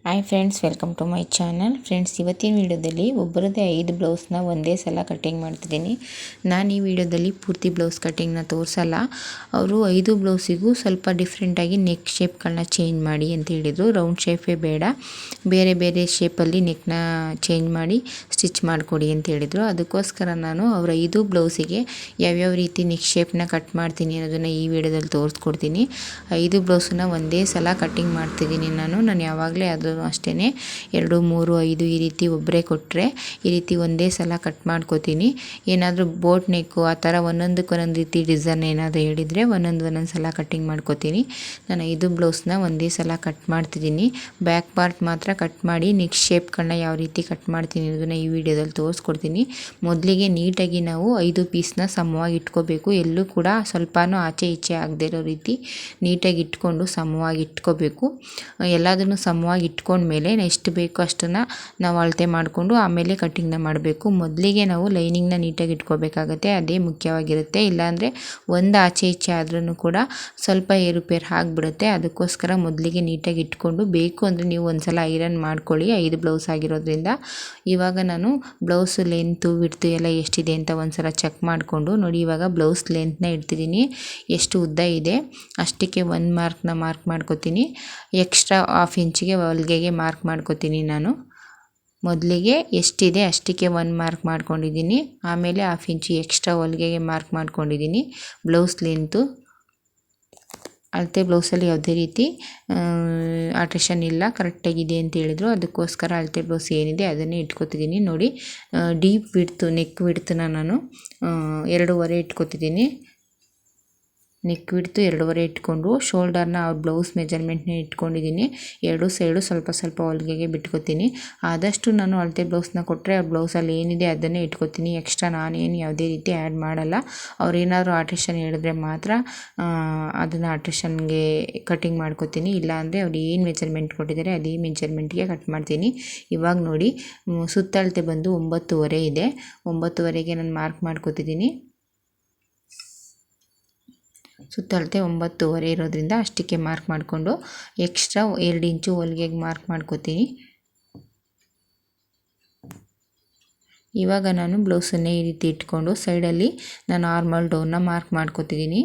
Hi friends, welcome to my channel. Friends, ಇವತ್ತಿನ ವಿಡಿಯೋದಲ್ಲಿ ಒಬ್ಬರದೇ 5 ಬ್ಲೌಸ್ನ ಒಂದೇ ಸಲ ಕಟ್ಟಿಂಗ್ ಮಾಡ್ತಿದ್ದೀನಿ. ನಾನು ಈ ವಿಡಿಯೋದಲ್ಲಿ ಪೂರ್ತಿ ಬ್ಲೌಸ್ ಕಟ್ಟಿಂಗ್ನ ತೋರಿಸಲ್ಲ. ಅವರು 5 ಬ್ಲೌಸಿಗೂ ಸ್ವಲ್ಪ ಡಿಫ್ರೆಂಟಾಗಿ ನೆಕ್ ಶೇಪ್ಗಳನ್ನ ಚೇಂಜ್ ಮಾಡಿ ಅಂತ ಹೇಳಿದರು. ರೌಂಡ್ ಶೇಪೇ ಬೇಡ, ಬೇರೆ ಬೇರೆ ಶೇಪಲ್ಲಿ ನೆಕ್ನ ಚೇಂಜ್ ಮಾಡಿ ಸ್ಟಿಚ್ ಮಾಡಿಕೊಡಿ ಅಂತ ಹೇಳಿದರು. ಅದಕ್ಕೋಸ್ಕರ ನಾನು ಅವರ 5 ಬ್ಲೌಸಿಗೆ ಯಾವ್ಯಾವ ರೀತಿ ನೆಕ್ ಶೇಪ್ನ ಕಟ್ ಮಾಡ್ತೀನಿ ಅನ್ನೋದನ್ನು ಈ ವಿಡಿಯೋದಲ್ಲಿ ತೋರಿಸ್ಕೊಡ್ತೀನಿ. 5 ಬ್ಲೌಸನ್ನ ಒಂದೇ ಸಲ ಕಟ್ಟಿಂಗ್ ಮಾಡ್ತಿದ್ದೀನಿ ನಾನು ಯಾವಾಗಲೇ ಅದು ಅಷ್ಟೇ 2, 3, 5 ಈ ರೀತಿ ಒಬ್ಬರೇ ಕೊಟ್ಟರೆ ಈ ರೀತಿ ಒಂದೇ ಸಲ ಕಟ್ ಮಾಡ್ಕೋತೀನಿ. ಏನಾದರೂ ಬೋಟ್ ನೆಕ್ಕು ಆ ಥರ ಒಂದೊಂದಕ್ಕೆ ರೀತಿ ಡಿಸೈನ್ ಏನಾದರೂ ಹೇಳಿದರೆ ಒಂದೊಂದು ಸಲ ಕಟ್ಟಿಂಗ್ ಮಾಡ್ಕೋತೀನಿ. ನಾನು 5 ಬ್ಲೌಸ್ನ ಒಂದೇ ಸಲ ಕಟ್ ಮಾಡ್ತಿದ್ದೀನಿ. ಬ್ಯಾಕ್ ಪಾರ್ಟ್ ಮಾತ್ರ ಕಟ್ ಮಾಡಿ ನೆಕ್ ಶೇಪ್ಗಳನ್ನ ಯಾವ ರೀತಿ ಕಟ್ ಮಾಡ್ತೀನಿ ಅನ್ನೋದನ್ನು ಈ ವಿಡಿಯೋದಲ್ಲಿ ತೋರಿಸ್ಕೊಡ್ತೀನಿ. ಮೊದಲಿಗೆ ನೀಟಾಗಿ ನಾವು 5 ಪೀಸ್ನ ಸಮವಾಗಿ ಇಟ್ಕೋಬೇಕು. ಎಲ್ಲೂ ಕೂಡ ಸ್ವಲ್ಪನೂ ಆಚೆ ಈಚೆ ಆಗದೇ ಇರೋ ರೀತಿ ನೀಟಾಗಿ ಇಟ್ಕೊಂಡು ಸಮವಾಗಿ ಇಟ್ಕೋಬೇಕು. ಎಲ್ಲದನ್ನು ಸಮವಾಗಿ ಇಟ್ಕೊಂಡ್ಮೇಲೆ ಎಷ್ಟು ಬೇಕೋ ಅಷ್ಟನ್ನು ನಾವು ಅಳತೆ ಮಾಡಿಕೊಂಡು ಆಮೇಲೆ ಕಟ್ಟಿಂಗ್ನ ಮಾಡಬೇಕು. ಮೊದಲಿಗೆ ನಾವು ಲೈನಿಂಗ್ನ ನೀಟಾಗಿ ಇಟ್ಕೋಬೇಕಾಗತ್ತೆ, ಅದೇ ಮುಖ್ಯವಾಗಿರುತ್ತೆ. ಇಲ್ಲಾಂದರೆ ಒಂದು ಆಚೆ ಈಚೆ ಆದ್ರೂ ಕೂಡ ಸ್ವಲ್ಪ ಏರುಪೇರು ಆಗಿಬಿಡುತ್ತೆ. ಅದಕ್ಕೋಸ್ಕರ ಮೊದಲಿಗೆ ನೀಟಾಗಿ ಇಟ್ಕೊಂಡು, ಬೇಕು ಅಂದರೆ ನೀವು ಒಂದ್ಸಲ ಐರನ್ ಮಾಡ್ಕೊಳ್ಳಿ 5 ಬ್ಲೌಸ್ ಆಗಿರೋದ್ರಿಂದ. ಇವಾಗ ನಾನು ಬ್ಲೌಸು ಲೆಂತು ವಿಡ್ತು ಎಲ್ಲ ಎಷ್ಟಿದೆ ಅಂತ ಒಂದ್ಸಲ ಚೆಕ್ ಮಾಡಿಕೊಂಡು ನೋಡಿ. ಇವಾಗ ಬ್ಲೌಸ್ ಲೆಂತ್ನ ಇಡ್ತಿದ್ದೀನಿ, ಎಷ್ಟು ಉದ್ದ ಇದೆ ಅಷ್ಟಕ್ಕೆ 1 ಮಾರ್ಕ್ನ ಮಾರ್ಕ್ ಮಾಡ್ಕೋತೀನಿ. ಎಕ್ಸ್ಟ್ರಾ 1/2 ಇಂಚಿಗೆ ಹೊಲಿಗೆಗೆ ಮಾರ್ಕ್ ಮಾಡ್ಕೋತೀನಿ. ನಾನು ಮೊದಲಿಗೆ ಎಷ್ಟಿದೆ ಅಷ್ಟಕ್ಕೆ 1 ಮಾರ್ಕ್ ಮಾಡ್ಕೊಂಡಿದ್ದೀನಿ. ಆಮೇಲೆ 1/2 ಇಂಚು ಎಕ್ಸ್ಟ್ರಾ ಹೊಲಿಗೆಗೆ ಮಾರ್ಕ್ ಮಾಡ್ಕೊಂಡಿದ್ದೀನಿ. ಬ್ಲೌಸ್ ಲೆಂತು ಅಳತೆ ಬ್ಲೌಸಲ್ಲಿ ಯಾವುದೇ ರೀತಿ ಆಲ್ಟ್ರೇಷನ್ ಇಲ್ಲ, ಕರೆಕ್ಟಾಗಿದೆ ಅಂತ ಹೇಳಿದರು. ಅದಕ್ಕೋಸ್ಕರ ಅಳತೆ ಬ್ಲೌಸ್ ಏನಿದೆ ಅದನ್ನೇ ಇಟ್ಕೊತಿದ್ದೀನಿ. ನೋಡಿ, ಡೀಪ್ ವಿಡ್ತು ನೆಕ್ ವಿಡ್ತನ್ನ ನಾನು 2.5 ಇಟ್ಕೊತಿದ್ದೀನಿ. ನೆಕ್ ವಿಡ್ತು 2.5 ಇಟ್ಕೊಂಡು ಶೋಲ್ಡರ್ನ ಅವ್ರ ಬ್ಲೌಸ್ ಮೆಜರ್ಮೆಂಟ್ನ ಇಟ್ಕೊಂಡಿದ್ದೀನಿ. 2 ಸೈಡು ಸ್ವಲ್ಪ ಸ್ವಲ್ಪ ಹೊಲಿಗೆಗೆ ಬಿಟ್ಕೊತೀನಿ. ಆದಷ್ಟು ನಾನು ಅಳತೆ ಬ್ಲೌಸ್ನ ಕೊಟ್ಟರೆ ಆ ಬ್ಲೌಸಲ್ಲಿ ಏನಿದೆ ಅದನ್ನೇ ಇಟ್ಕೊತೀನಿ. ಎಕ್ಸ್ಟ್ರಾ ನಾನೇನು ಯಾವುದೇ ರೀತಿ ಆ್ಯಡ್ ಮಾಡಲ್ಲ. ಅವ್ರೇನಾದರೂ ಆಲ್ಟ್ರೇಷನ್ ಹೇಳಿದ್ರೆ ಮಾತ್ರ ಅದನ್ನು ಆಲ್ಟ್ರೇಷನ್ಗೆ ಕಟ್ಟಿಂಗ್ ಮಾಡ್ಕೊತೀನಿ. ಇಲ್ಲಾಂದರೆ ಅವ್ರು ಏನು ಮೆಜರ್ಮೆಂಟ್ ಕೊಟ್ಟಿದ್ದಾರೆ ಅದೇ ಮೆಜರ್ಮೆಂಟ್ಗೆ ಕಟ್ ಮಾಡ್ತೀನಿ. ಇವಾಗ ನೋಡಿ, ಸುತ್ತಳತೆ ಬಂದು 9.5 ಇದೆ. 9.5ಗೆ ನಾನು ಮಾರ್ಕ್ ಮಾಡ್ಕೊತಿದ್ದೀನಿ. ಸುತ್ತಳತೆ 9.5 ಇರೋದ್ರಿಂದ ಅಷ್ಟಕ್ಕೆ ಮಾರ್ಕ್ ಮಾಡಿಕೊಂಡು ಎಕ್ಸ್ಟ್ರಾ 2 ಇಂಚು ಹೊಲಿಗೆಗೆ ಮಾರ್ಕ್ ಮಾಡ್ಕೋತೀನಿ. ಇವಾಗ ನಾನು ಬ್ಲೌಸನ್ನೇ ಈ ರೀತಿ ಇಟ್ಕೊಂಡು ಸೈಡಲ್ಲಿ ನಾನು ಆರ್ಮಲ್ ಡೌನ್ನ ಮಾರ್ಕ್ ಮಾಡ್ಕೋತಿದ್ದೀನಿ.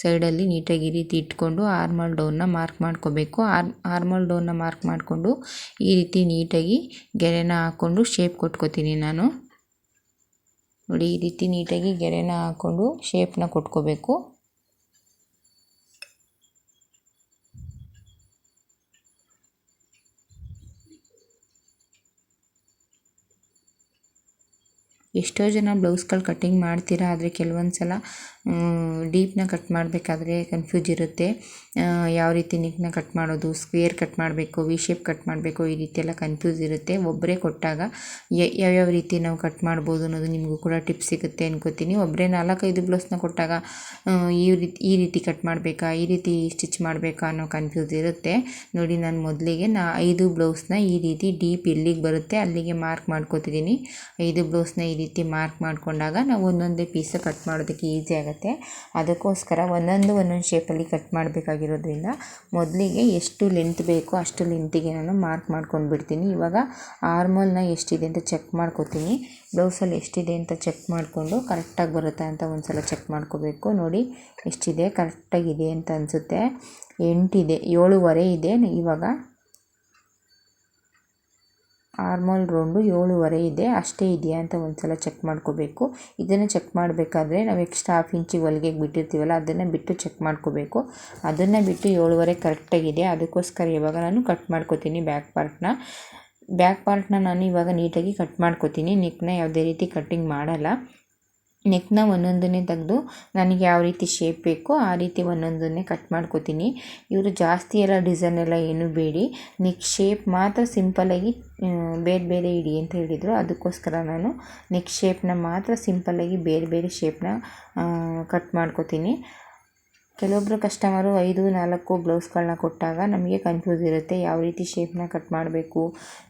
ಸೈಡಲ್ಲಿ ನೀಟಾಗಿ ಈ ರೀತಿ ಇಟ್ಕೊಂಡು ಆರ್ಮಲ್ ಡೌನ್ನ ಮಾರ್ಕ್ ಮಾಡ್ಕೋಬೇಕು. ಆರ್ಮಲ್ ಡೌನ್ನ ಮಾರ್ಕ್ ಮಾಡಿಕೊಂಡು ಈ ರೀತಿ ನೀಟಾಗಿ ಗೆರೆನ ಹಾಕ್ಕೊಂಡು ಶೇಪ್ ಕೊಟ್ಕೋತೀನಿ. ನಾನು ನೋಡಿ, ಈ ರೀತಿ ನೀಟಾಗಿ ಗೆರೆನ ಹಾಕ್ಕೊಂಡು ಶೇಪ್ನ ಕೊಟ್ಕೋಬೇಕು. ಎಷ್ಟೋ ಜನ ಬ್ಲೌಸ್ಗಳು ಕಟ್ಟಿಂಗ್ ಮಾಡ್ತೀರಾ, ಆದರೆ ಕೆಲವೊಂದು ಸಲ ಡೀಪ್ನ ಕಟ್ ಮಾಡಬೇಕಾದ್ರೆ ಕನ್ಫ್ಯೂಸ್ ಇರುತ್ತೆ. ಯಾವ ರೀತಿ ನೆಕ್ನ ಕಟ್ ಮಾಡೋದು, ಸ್ಕ್ವೇರ್ ಕಟ್ ಮಾಡಬೇಕು, ವಿ ಶೇಪ್ ಕಟ್ ಮಾಡಬೇಕು, ಈ ರೀತಿ ಎಲ್ಲ ಕನ್ಫ್ಯೂಸ್ ಇರುತ್ತೆ. ಒಬ್ಬರೇ ಕೊಟ್ಟಾಗ ಯಾವ್ಯಾವ ರೀತಿ ನಾವು ಕಟ್ ಮಾಡ್ಬೋದು ಅನ್ನೋದು ನಿಮಗೂ ಕೂಡ ಟಿಪ್ಸ್ ಸಿಗುತ್ತೆ ಅನ್ಕೋತೀನಿ. ಒಬ್ಬರೇ 4-5 ಬ್ಲೌಸ್ನ ಕೊಟ್ಟಾಗ ಈ ರೀತಿ ಕಟ್ ಮಾಡಬೇಕಾ, ಈ ರೀತಿ ಸ್ಟಿಚ್ ಮಾಡಬೇಕಾ ಅನ್ನೋ ಕನ್ಫ್ಯೂಸ್ ಇರುತ್ತೆ. ನೋಡಿ, ನಾನು ಮೊದಲಿಗೆ 5 ಬ್ಲೌಸ್ನ ಈ ರೀತಿ ಡೀಪ್ ಎಲ್ಲಿಗೆ ಬರುತ್ತೆ ಅಲ್ಲಿಗೆ ಮಾರ್ಕ್ ಮಾಡ್ಕೋತಿದ್ದೀನಿ. 5 ಬ್ಲೌಸ್ನ ಈ ರೀತಿ ಮಾರ್ಕ್ ಮಾಡಿಕೊಂಡಾಗ ನಾವು ಒಂದೊಂದೇ ಪೀಸ್ ಕಟ್ ಮಾಡೋದಕ್ಕೆ ಈಸಿ ಆಗುತ್ತೆ. ಅದಕ್ಕೋಸ್ಕರ ಒಂದೊಂದು ಶೇಪಲ್ಲಿ ಕಟ್ ಮಾಡಬೇಕಾಗಿರೋದ್ರಿಂದ ಮೊದಲಿಗೆ ಎಷ್ಟು ಲೆಂತ್ ಬೇಕೋ ಅಷ್ಟು ಲೆಂತಿಗೆ ನಾನು ಮಾರ್ಕ್ ಮಾಡ್ಕೊಂಡು ಬಿಡ್ತೀನಿ. ಇವಾಗ ಆರ್ಮಲ್ನ ಎಷ್ಟಿದೆ ಅಂತ ಚೆಕ್ ಮಾಡ್ಕೋತೀನಿ. ಬ್ಲೌಸಲ್ಲಿ ಎಷ್ಟಿದೆ ಅಂತ ಚೆಕ್ ಮಾಡಿಕೊಂಡು ಕರೆಕ್ಟಾಗಿ ಬರುತ್ತಾ ಅಂತ ಒಂದು ಸಲ ಚೆಕ್ ಮಾಡ್ಕೋಬೇಕು. ನೋಡಿ, ಎಷ್ಟಿದೆ, ಕರೆಕ್ಟಾಗಿದೆ ಅಂತ ಅನಿಸುತ್ತೆ. 8 ಇದೆ, 7.5 ಇದೆ. ಇವಾಗ ಆರ್ಮಲ್ ರೌಂಡು 7.5 ಇದೆ, ಅಷ್ಟೇ ಇದೆಯಾ ಅಂತ ಒಂದು ಸಲ ಚೆಕ್ ಮಾಡ್ಕೋಬೇಕು. ಇದನ್ನು ಚೆಕ್ ಮಾಡಬೇಕಾದ್ರೆ ನಾವು ಎಕ್ಸ್ಟ್ರಾ 1/2 ಇಂಚಿಗೆ ಹೊಲಿಗೆಗೆ ಬಿಟ್ಟಿರ್ತೀವಲ್ಲ ಅದನ್ನು ಬಿಟ್ಟು ಚೆಕ್ ಮಾಡ್ಕೋಬೇಕು. ಅದನ್ನು ಬಿಟ್ಟು 7.5 ಕರೆಕ್ಟಾಗಿದೆ. ಅದಕ್ಕೋಸ್ಕರ ಇವಾಗ ನಾನು ಕಟ್ ಮಾಡ್ಕೋತೀನಿ. ಬ್ಯಾಕ್ ಪಾರ್ಟ್ನ ನಾನು ಇವಾಗ ನೀಟಾಗಿ ಕಟ್ ಮಾಡ್ಕೋತೀನಿ. ನೆಕ್ನ ಯಾವುದೇ ರೀತಿ ಕಟ್ಟಿಂಗ್ ಮಾಡಲ್ಲ. ನೆಕ್ನ ಒಂದೊಂದನ್ನೇ ತೆಗೆದು ನನಗೆ ಯಾವ ರೀತಿ ಶೇಪ್ ಬೇಕೋ ಆ ರೀತಿ ಒಂದೊಂದನ್ನೇ ಕಟ್ ಮಾಡ್ಕೋತೀನಿ. ಇವರು ಜಾಸ್ತಿ ಎಲ್ಲ ಡಿಸೈನ್ ಎಲ್ಲ ಏನೂ ಬೇಡಿ, ನೆಕ್ ಶೇಪ್ ಮಾತ್ರ ಸಿಂಪಲ್ಲಾಗಿ ಬೇರೆ ಬೇರೆ ಇಡಿ ಅಂತ ಹೇಳಿದರು. ಅದಕ್ಕೋಸ್ಕರ ನಾನು ನೆಕ್ ಶೇಪ್ನ ಮಾತ್ರ ಸಿಂಪಲ್ಲಾಗಿ ಬೇರೆ ಬೇರೆ ಶೇಪ್ನ ಕಟ್ ಮಾಡ್ಕೋತೀನಿ. ಕೆಲವೊಬ್ಬರು ಕಸ್ಟಮರು 5-4 ಬ್ಲೌಸ್ಗಳನ್ನ ಕೊಟ್ಟಾಗ ನಮಗೆ ಕನ್ಫ್ಯೂಸ್ ಇರುತ್ತೆ, ಯಾವ ರೀತಿ ಶೇಪ್ನ ಕಟ್ ಮಾಡಬೇಕು,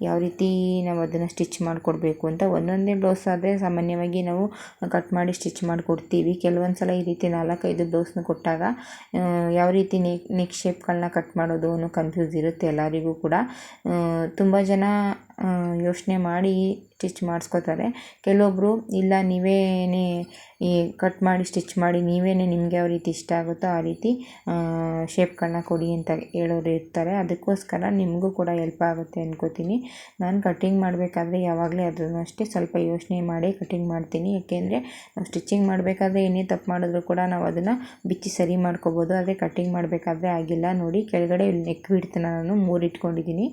ಯಾವ ರೀತಿ ನಾವು ಅದನ್ನು ಸ್ಟಿಚ್ ಮಾಡಿಕೊಡ್ಬೇಕು ಅಂತ. ಒಂದೊಂದೇ ಬ್ಲೌಸ್ ಆದರೆ ಸಾಮಾನ್ಯವಾಗಿ ನಾವು ಕಟ್ ಮಾಡಿ ಸ್ಟಿಚ್ ಮಾಡಿಕೊಡ್ತೀವಿ. ಕೆಲವೊಂದು ಸಲ ಈ ರೀತಿ 4-5 ಬ್ಲೌಸ್ನ ಕೊಟ್ಟಾಗ ಯಾವ ರೀತಿ ನೆಕ್ ಶೇಪ್ಗಳನ್ನ ಕಟ್ ಮಾಡೋದು ಅನ್ನೋ ಕನ್ಫ್ಯೂಸ್ ಇರುತ್ತೆ ಎಲ್ಲರಿಗೂ ಕೂಡ. ತುಂಬ ಜನ ಯೋಚನೆ ಮಾಡಿ ಸ್ಟಿಚ್ ಮಾಡಿಸ್ಕೋತಾರೆ. ಕೆಲವೊಬ್ಬರು ಇಲ್ಲ ನೀವೇ ಈ ಕಟ್ ಮಾಡಿ ಸ್ಟಿಚ್ ಮಾಡಿ ನೀವೇ ನಿಮಗೆ ಯಾವ ರೀತಿ ಇಷ್ಟ ಆಗುತ್ತೋ ಆ ರೀತಿ ಶೇಪ್ಗಳನ್ನ ಕೊಡಿ ಅಂತ ಹೇಳೋರು ಇರ್ತಾರೆ. ಅದಕ್ಕೋಸ್ಕರ ನಿಮಗೂ ಕೂಡ ಹೆಲ್ಪ್ ಆಗುತ್ತೆ ಅಂದ್ಕೋತೀನಿ. ನಾನು ಕಟ್ಟಿಂಗ್ ಮಾಡಬೇಕಾದ್ರೆ ಯಾವಾಗಲೇ ಅದನ್ನು ಅಷ್ಟೇ ಸ್ವಲ್ಪ ಯೋಚನೆ ಮಾಡಿ ಕಟ್ಟಿಂಗ್ ಮಾಡ್ತೀನಿ. ಏಕೆಂದರೆ ನಾವು ಸ್ಟಿಚಿಂಗ್ ಮಾಡಬೇಕಾದ್ರೆ ಏನೇ ತಪ್ಪು ಮಾಡಿದ್ರು ಕೂಡ ನಾವು ಅದನ್ನು ಬಿಚ್ಚಿ ಸರಿ ಮಾಡ್ಕೋಬೋದು. ಆದರೆ ಕಟ್ಟಿಂಗ್ ಮಾಡಬೇಕಾದ್ರೆ ಆಗಿಲ್ಲ. ನೋಡಿ, ಕೆಳಗಡೆ ನೆಕ್ ವಿಡ್ತನ್ನ ನಾನು 3 ಇಟ್ಕೊಂಡಿದ್ದೀನಿ.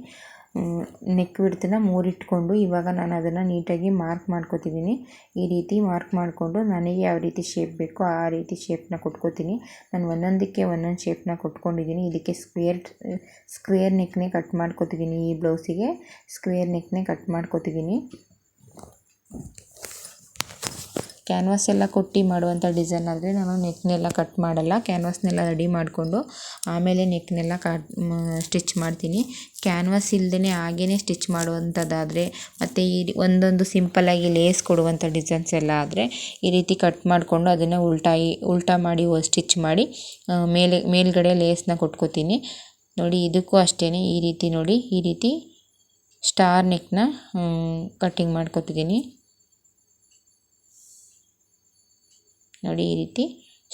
ನೆಕ್ ವಿಡ್ತನ್ನ 3 ಇಟ್ಕೊಂಡು ಇವಾಗ ನಾನು ಅದನ್ನು ನೀಟಾಗಿ ಮಾರ್ಕ್ ಮಾಡ್ಕೋತಿದ್ದೀನಿ. ಈ ರೀತಿ ಮಾರ್ಕ್ ಮಾಡಿಕೊಂಡು ನನಗೆ ಯಾವ ರೀತಿ ಶೇಪ್ ಬೇಕೋ ಆ ರೀತಿ ಶೇಪ್ನ ಕೊಟ್ಕೋತೀನಿ. ನಾನು ಒಂದೊಂದಕ್ಕೆ ಒಂದೊಂದು ಶೇಪ್ನ ಕೊಟ್ಕೊಂಡಿದ್ದೀನಿ. ಇದಕ್ಕೆ ಸ್ಕ್ವೇರ್ ನೆಕ್ನೇ ಕಟ್ ಮಾಡ್ಕೋತಿದ್ದೀನಿ. ಈ ಬ್ಲೌಸಿಗೆ ಸ್ಕ್ವೇರ್ ನೆಕ್ನೇ ಕಟ್ ಮಾಡ್ಕೋತಿದ್ದೀನಿ. ಕ್ಯಾನ್ವಾಸ್ ಎಲ್ಲ ಕೊಟ್ಟು ಮಾಡುವಂಥ ಡಿಸೈನ್ ಆದರೆ ನಾನು ನೆಕ್ನೆಲ್ಲ ಕಟ್ ಮಾಡಲ್ಲ. ಕ್ಯಾನ್ವಾಸ್ನೆಲ್ಲ ರೆಡಿ ಮಾಡಿಕೊಂಡು ಆಮೇಲೆ ನೆಕ್ನೆಲ್ಲ ಸ್ಟಿಚ್ ಮಾಡ್ತೀನಿ. ಕ್ಯಾನ್ವಾಸ್ ಇಲ್ಲದೇ ಹಾಗೇ ಸ್ಟಿಚ್ ಮಾಡುವಂಥದ್ದಾದರೆ ಮತ್ತು ಈ ಒಂದೊಂದು ಸಿಂಪಲ್ಲಾಗಿ ಲೇಸ್ ಕೊಡುವಂಥ ಡಿಸೈನ್ಸ್ ಎಲ್ಲ ಆದರೆ ಈ ರೀತಿ ಕಟ್ ಮಾಡಿಕೊಂಡು ಅದನ್ನು ಉಲ್ಟಾ ಮಾಡಿ ಸ್ಟಿಚ್ ಮಾಡಿ ಮೇಲ್ಗಡೆ ಲೇಸ್ನ ಕೊಟ್ಕೋತೀನಿ. ನೋಡಿ, ಇದಕ್ಕೂ ಅಷ್ಟೇ ಈ ರೀತಿ ನೋಡಿ, ಈ ರೀತಿ ಸ್ಟಾರ್ ನೆಕ್ನ ಕಟ್ಟಿಂಗ್ ಮಾಡ್ಕೊತಿದ್ದೀನಿ. ನೋಡಿ, ಈ ರೀತಿ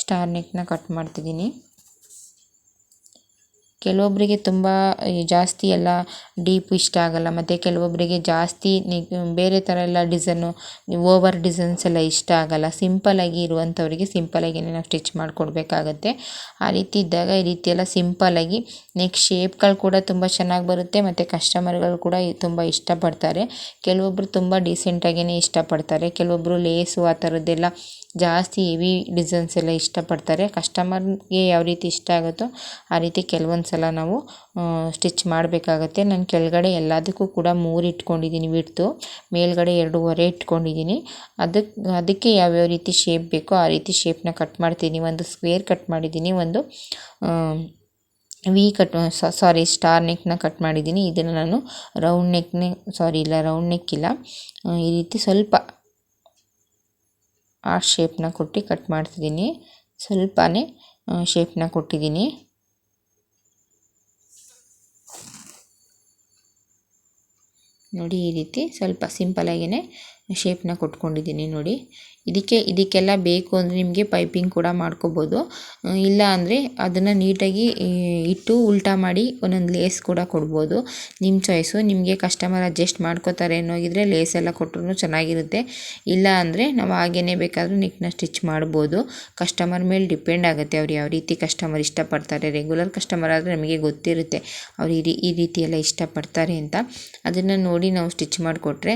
ಸ್ಟಾರ್ ನೆಕ್ನ ಕಟ್ ಮಾಡ್ತಿದ್ದೀನಿ. ಕೆಲವೊಬ್ಬರಿಗೆ ತುಂಬ ಜಾಸ್ತಿ ಎಲ್ಲ ಡೀಪ್ ಇಷ್ಟ ಆಗಲ್ಲ, ಮತ್ತು ಕೆಲವೊಬ್ಬರಿಗೆ ಜಾಸ್ತಿ ಬೇರೆ ಥರ ಎಲ್ಲ ಡಿಸೈನು ಓವರ್ ಡಿಸೈನ್ಸ್ ಎಲ್ಲ ಇಷ್ಟ ಆಗಲ್ಲ. ಸಿಂಪಲ್ಲಾಗಿ ಇರುವಂಥವ್ರಿಗೆ ಸಿಂಪಲ್ಲಾಗಿ ನಾವು ಸ್ಟಿಚ್ ಮಾಡಿಕೊಡ್ಬೇಕಾಗತ್ತೆ. ಆ ರೀತಿ ಇದ್ದಾಗ ಈ ರೀತಿ ಎಲ್ಲ ಸಿಂಪಲ್ಲಾಗಿ ನೆಕ್ ಶೇಪ್ಗಳು ಕೂಡ ತುಂಬ ಚೆನ್ನಾಗಿ ಬರುತ್ತೆ, ಮತ್ತು ಕಸ್ಟಮರ್ಗಳು ಕೂಡ ತುಂಬ ಇಷ್ಟಪಡ್ತಾರೆ. ಕೆಲವೊಬ್ಬರು ತುಂಬ ಡೀಸೆಂಟಾಗೇ ಇಷ್ಟಪಡ್ತಾರೆ. ಕೆಲವೊಬ್ಬರು ಲೇಸು ಆ ಥರದ್ದೆಲ್ಲ ಜಾಸ್ತಿ ಹೆವಿ ಡಿಸೈನ್ಸ್ ಎಲ್ಲ ಇಷ್ಟಪಡ್ತಾರೆ. ಕಸ್ಟಮರ್ಗೆ ಯಾವ ರೀತಿ ಇಷ್ಟ ಆಗುತ್ತೋ ಆ ರೀತಿ ಕೆಲವೊಂದು ಸಲ ನಾವು ಸ್ಟಿಚ್ ಮಾಡಬೇಕಾಗತ್ತೆ. ನಾನು ಕೆಳಗಡೆ ಎಲ್ಲದಕ್ಕೂ ಕೂಡ 3 ಇಟ್ಕೊಂಡಿದ್ದೀನಿ ವಿಡ್ತು, ಮೇಲ್ಗಡೆ 2.5 ಇಟ್ಕೊಂಡಿದ್ದೀನಿ. ಅದಕ್ಕೆ ಯಾವ್ಯಾವ ರೀತಿ ಶೇಪ್ ಬೇಕೋ ಆ ರೀತಿ ಶೇಪ್ನ ಕಟ್ ಮಾಡ್ತೀನಿ. ಒಂದು ಸ್ಕ್ವೇರ್ ಕಟ್ ಮಾಡಿದ್ದೀನಿ, ಒಂದು ಸ್ಟಾರ್ ನೆಕ್ನ ಕಟ್ ಮಾಡಿದ್ದೀನಿ. ಇದನ್ನು ನಾನು ರೌಂಡ್ ನೆಕ್ ಇಲ್ಲ, ಈ ರೀತಿ ಸ್ವಲ್ಪ ಆ ಶೇಪ್ನ ಕೊಟ್ಟು ಕಟ್ ಮಾಡ್ತಿದ್ದೀನಿ. ಸ್ವಲ್ಪನೇ ಶೇಪ್ನ ಕೊಟ್ಟಿದ್ದೀನಿ. ನೋಡಿ, ಈ ರೀತಿ ಸ್ವಲ್ಪ ಸಿಂಪಲಾಗಿಯೇ ಶೇಪ್ನ ಕೊಟ್ಕೊಂಡಿದ್ದೀನಿ. ನೋಡಿ, ಇದಕ್ಕೆಲ್ಲ ಬೇಕು ಅಂದರೆ ನಿಮಗೆ ಪೈಪಿಂಗ್ ಕೂಡ ಮಾಡ್ಕೋಬೋದು. ಇಲ್ಲ ಅಂದರೆ ಅದನ್ನು ನೀಟಾಗಿ ಇಟ್ಟು ಉಲ್ಟಾ ಮಾಡಿ ಒಂದೊಂದು ಲೇಸ್ ಕೂಡ ಕೊಡ್ಬೋದು. ನಿಮ್ಮ ಚಾಯ್ಸು. ನಿಮಗೆ ಕಸ್ಟಮರ್ ಅಡ್ಜಸ್ಟ್ ಮಾಡ್ಕೋತಾರೆ ಅನ್ನೋಗಿದ್ರೆ ಲೇಸ್ ಎಲ್ಲ ಕೊಟ್ಟರು ಚೆನ್ನಾಗಿರುತ್ತೆ. ಇಲ್ಲ ಅಂದರೆ ನಾವು ಹಾಗೇ ಬೇಕಾದರೂ ನೆಕ್ನ ಸ್ಟಿಚ್ ಮಾಡ್ಬೋದು. ಕಸ್ಟಮರ್ ಮೇಲೆ ಡಿಪೆಂಡ್ ಆಗುತ್ತೆ, ಅವ್ರು ಯಾವ ರೀತಿ ಕಸ್ಟಮರ್ ಇಷ್ಟಪಡ್ತಾರೆ. ರೆಗ್ಯುಲರ್ ಕಸ್ಟಮರ್ ಆದರೆ ನಮಗೆ ಗೊತ್ತಿರುತ್ತೆ ಅವ್ರು ಈ ರೀತಿ ಎಲ್ಲ ಇಷ್ಟಪಡ್ತಾರೆ ಅಂತ. ಅದನ್ನು ನೋಡಿ ನಾವು ಸ್ಟಿಚ್ ಮಾಡಿಕೊಟ್ರೆ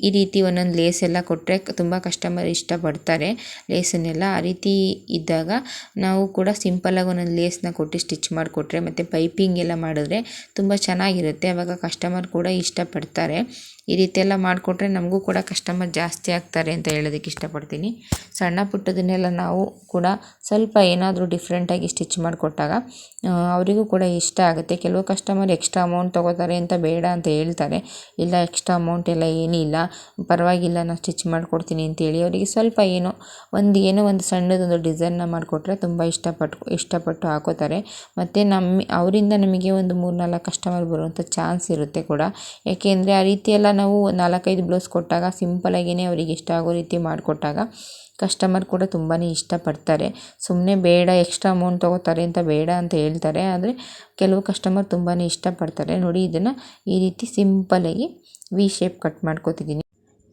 ಈ ರೀತಿ ಒಂದೊಂದು ಲೇಸ್ ಎಲ್ಲ ಕೊಟ್ಟರೆ ತುಂಬ ಕಸ್ಟಮರ್ ಇಷ್ಟಪಡ್ತಾರೆ ಲೇಸನ್ನೆಲ್ಲ. ಆ ರೀತಿ ಇದ್ದಾಗ ನಾವು ಕೂಡ ಸಿಂಪಲ್ಲಾಗಿ ಒಂದೊಂದು ಲೇಸ್ನ ಕೊಟ್ಟು ಸ್ಟಿಚ್ ಮಾಡಿಕೊಟ್ರೆ ಮತ್ತು ಪೈಪಿಂಗ್ ಎಲ್ಲ ಮಾಡಿದ್ರೆ ತುಂಬ ಚೆನ್ನಾಗಿರುತ್ತೆ. ಆವಾಗ ಕಸ್ಟಮರ್ ಕೂಡ ಇಷ್ಟಪಡ್ತಾರೆ. ಈ ರೀತಿ ಎಲ್ಲ ಮಾಡಿಕೊಟ್ರೆ ನಮಗೂ ಕೂಡ ಕಸ್ಟಮರ್ ಜಾಸ್ತಿ ಆಗ್ತಾರೆ ಅಂತ ಹೇಳೋದಕ್ಕೆ ಇಷ್ಟಪಡ್ತೀನಿ. ಸಣ್ಣ ಪುಟ್ಟದನ್ನೆಲ್ಲ ನಾವು ಕೂಡ ಸ್ವಲ್ಪ ಏನಾದರೂ ಡಿಫ್ರೆಂಟಾಗಿ ಸ್ಟಿಚ್ ಮಾಡಿಕೊಟ್ಟಾಗ ಅವರಿಗೂ ಕೂಡ ಇಷ್ಟ ಆಗುತ್ತೆ. ಕೆಲವು ಕಸ್ಟಮರ್ ಎಕ್ಸ್ಟ್ರಾ ಅಮೌಂಟ್ ತೊಗೋತಾರೆ ಅಂತ ಬೇಡ ಅಂತ ಹೇಳ್ತಾರೆ. ಇಲ್ಲ, ಎಕ್ಸ್ಟ್ರಾ ಅಮೌಂಟ್ ಎಲ್ಲ ಏನಿಲ್ಲ, ಪರವಾಗಿಲ್ಲ, ನಾನು ಸ್ಟಿಚ್ ಮಾಡಿಕೊಡ್ತೀನಿ ಅಂತೇಳಿ ಅವರಿಗೆ ಸ್ವಲ್ಪ ಏನೋ ಒಂದು ಸಣ್ಣದೊಂದು ಡಿಸೈನ್ನ ಮಾಡಿಕೊಟ್ರೆ ತುಂಬ ಇಷ್ಟಪಟ್ಟು ಹಾಕೋತಾರೆ. ಮತ್ತು ಅವರಿಂದ ನಮಗೆ ಒಂದು 3-4 ಕಸ್ಟಮರ್ ಬರುವಂಥ ಚಾನ್ಸ್ ಇರುತ್ತೆ ಕೂಡ. ಏಕೆಂದರೆ ಆ ರೀತಿ ಎಲ್ಲ ನಾವು 4-5 ಬ್ಲೌಸ್ ಕೊಟ್ಟಾಗ ಸಿಂಪಲಾಗಿಯೇ ಅವರಿಗೆ ಇಷ್ಟ ಆಗೋ ರೀತಿ ಮಾಡಿಕೊಟ್ಟಾಗ ಕಸ್ಟಮರ್ ಕೂಡ ತುಂಬಾ ಇಷ್ಟಪಡ್ತಾರೆ. ಸುಮ್ಮನೆ ಬೇಡ, ಎಕ್ಸ್ಟ್ರಾ ಅಮೌಂಟ್ ತೊಗೋತಾರೆ ಅಂತ ಬೇಡ ಅಂತ ಹೇಳ್ತಾರೆ. ಆದರೆ ಕೆಲವು ಕಸ್ಟಮರ್ ತುಂಬಾ ಇಷ್ಟಪಡ್ತಾರೆ. ನೋಡಿ, ಇದನ್ನು ಈ ರೀತಿ ಸಿಂಪಲಾಗಿ ವಿ ಶೇಪ್ ಕಟ್ ಮಾಡ್ಕೋತಿದ್ದೀನಿ.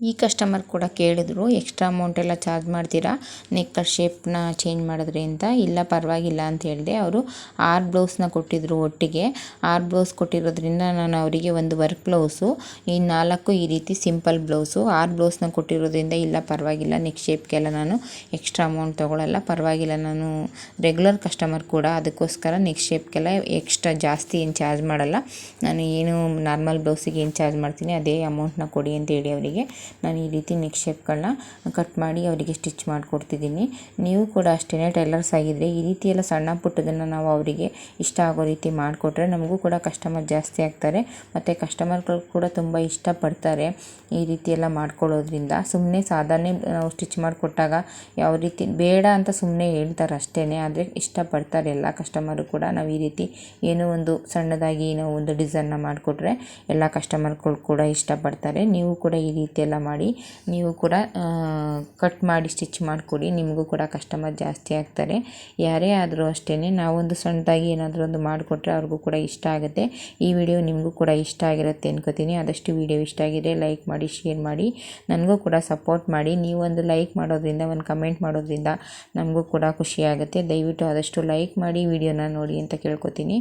ಈ ಕಸ್ಟಮರ್ ಕೂಡ ಕೇಳಿದ್ರು, ಎಕ್ಸ್ಟ್ರಾ ಅಮೌಂಟ್ ಎಲ್ಲ ಚಾರ್ಜ್ ಮಾಡ್ತೀರಾ ನೆಕ್ ಶೇಪ್ನ ಚೇಂಜ್ ಮಾಡಿದ್ರೆ ಅಂತ. ಇಲ್ಲ, ಪರವಾಗಿಲ್ಲ ಅಂತ ಹೇಳಿದೆ. ಅವರು 6 ಬ್ಲೌಸ್ನ ಕೊಟ್ಟಿದ್ದರು. ಒಟ್ಟಿಗೆ 6 ಬ್ಲೌಸ್ ಕೊಟ್ಟಿರೋದ್ರಿಂದ ನಾನು ಅವರಿಗೆ ಒಂದು ವರ್ಕ್ ಬ್ಲೌಸು, ಈ 4 ಈ ರೀತಿ ಸಿಂಪಲ್ ಬ್ಲೌಸು, 6 ಬ್ಲೌಸ್ನ ಕೊಟ್ಟಿರೋದ್ರಿಂದ ಇಲ್ಲ ಪರವಾಗಿಲ್ಲ, ನೆಕ್ ಶೇಪ್ಗೆಲ್ಲ ನಾನು ಎಕ್ಸ್ಟ್ರಾ ಅಮೌಂಟ್ ತೊಗೊಳ್ಳಲ್ಲ, ಪರವಾಗಿಲ್ಲ, ನಾನು ರೆಗ್ಯುಲರ್ ಕಸ್ಟಮರ್ ಕೂಡ, ಅದಕ್ಕೋಸ್ಕರ ನೆಕ್ ಶೇಪ್ಗೆಲ್ಲ ಎಕ್ಸ್ಟ್ರಾ ಜಾಸ್ತಿ ಏನು ಚಾರ್ಜ್ ಮಾಡಲ್ಲ. ನಾನು ಏನು ನಾರ್ಮಲ್ ಬ್ಲೌಸಿಗೆ ಏನು ಚಾರ್ಜ್ ಮಾಡ್ತೀನಿ ಅದೇ ಅಮೌಂಟ್ನ ಕೊಡಿ ಅಂತ ಹೇಳಿ ಅವರಿಗೆ ನಾನು ಈ ರೀತಿ ನೆಕ್ ಶೇಪ್ಗಳನ್ನ ಕಟ್ ಮಾಡಿ ಅವರಿಗೆ ಸ್ಟಿಚ್ ಮಾಡಿಕೊಡ್ತಿದ್ದೀನಿ. ನೀವು ಕೂಡ ಅಷ್ಟೇ ಟೈಲರ್ಸ್ ಆಗಿದ್ದರೆ ಈ ರೀತಿ ಎಲ್ಲ ಸಣ್ಣ ಪುಟ್ಟದನ್ನು ನಾವು ಅವರಿಗೆ ಇಷ್ಟ ಆಗೋ ರೀತಿ ಮಾಡಿಕೊಟ್ರೆ ನಮಗೂ ಕೂಡ ಕಸ್ಟಮರ್ ಜಾಸ್ತಿ ಆಗ್ತಾರೆ ಮತ್ತು ಕಸ್ಟಮರ್ಗಳು ಕೂಡ ತುಂಬ ಇಷ್ಟಪಡ್ತಾರೆ ಈ ರೀತಿ ಎಲ್ಲ ಮಾಡ್ಕೊಳ್ಳೋದ್ರಿಂದ. ಸುಮ್ಮನೆ ಸಾಧಾರಣ ನಾವು ಸ್ಟಿಚ್ ಮಾಡಿಕೊಟ್ಟಾಗ ಯಾವ ರೀತಿ ಬೇಡ ಅಂತ ಸುಮ್ಮನೆ ಹೇಳ್ತಾರೆ ಅಷ್ಟೇ, ಆದರೆ ಇಷ್ಟಪಡ್ತಾರೆ ಎಲ್ಲ ಕಸ್ಟಮರು ಕೂಡ. ನಾವು ಈ ರೀತಿ ಏನೋ ಒಂದು ಸಣ್ಣದಾಗಿ ನಾವು ಒಂದು ಡಿಸೈನ್ನ ಮಾಡಿಕೊಟ್ರೆ ಎಲ್ಲ ಕಸ್ಟಮರ್ಗಳು ಕೂಡ ಇಷ್ಟಪಡ್ತಾರೆ. ನೀವು ಕೂಡ ಈ ರೀತಿ ಎಲ್ಲ ಮಾಡಿ ನೀವು ಕೂಡ ಕಟ್ ಮಾಡಿ ಸ್ಟಿಚ್ ಮಾಡಿಕೊಡಿ, ನಿಮಗೂ ಕೂಡ ಕಸ್ಟಮರ್ ಜಾಸ್ತಿ ಆಗ್ತಾರೆ. ಯಾರೇ ಆದರೂ ಅಷ್ಟೇ ನಾವೊಂದು ಸಣ್ಣದಾಗಿ ಏನಾದರೂ ಒಂದು ಮಾಡಿಕೊಟ್ರೆ ಅವ್ರಿಗೂ ಕೂಡ ಇಷ್ಟ ಆಗುತ್ತೆ. ಈ ವಿಡಿಯೋ ನಿಮಗೂ ಕೂಡ ಇಷ್ಟ ಆಗಿರುತ್ತೆ ಅನ್ಕೋತೀನಿ. ಆದಷ್ಟು ವಿಡಿಯೋ ಇಷ್ಟ ಆಗಿದೆ ಲೈಕ್ ಮಾಡಿ, ಶೇರ್ ಮಾಡಿ, ನನಗೂ ಕೂಡ ಸಪೋರ್ಟ್ ಮಾಡಿ. ನೀವು ಒಂದು ಲೈಕ್ ಮಾಡೋದ್ರಿಂದ, ಒಂದು ಕಮೆಂಟ್ ಮಾಡೋದ್ರಿಂದ ನಮಗೂ ಕೂಡ ಖುಷಿಯಾಗುತ್ತೆ. ದಯವಿಟ್ಟು ಆದಷ್ಟು ಲೈಕ್ ಮಾಡಿ ವಿಡಿಯೋನ ನೋಡಿ ಅಂತ ಕೇಳ್ಕೊತೀನಿ.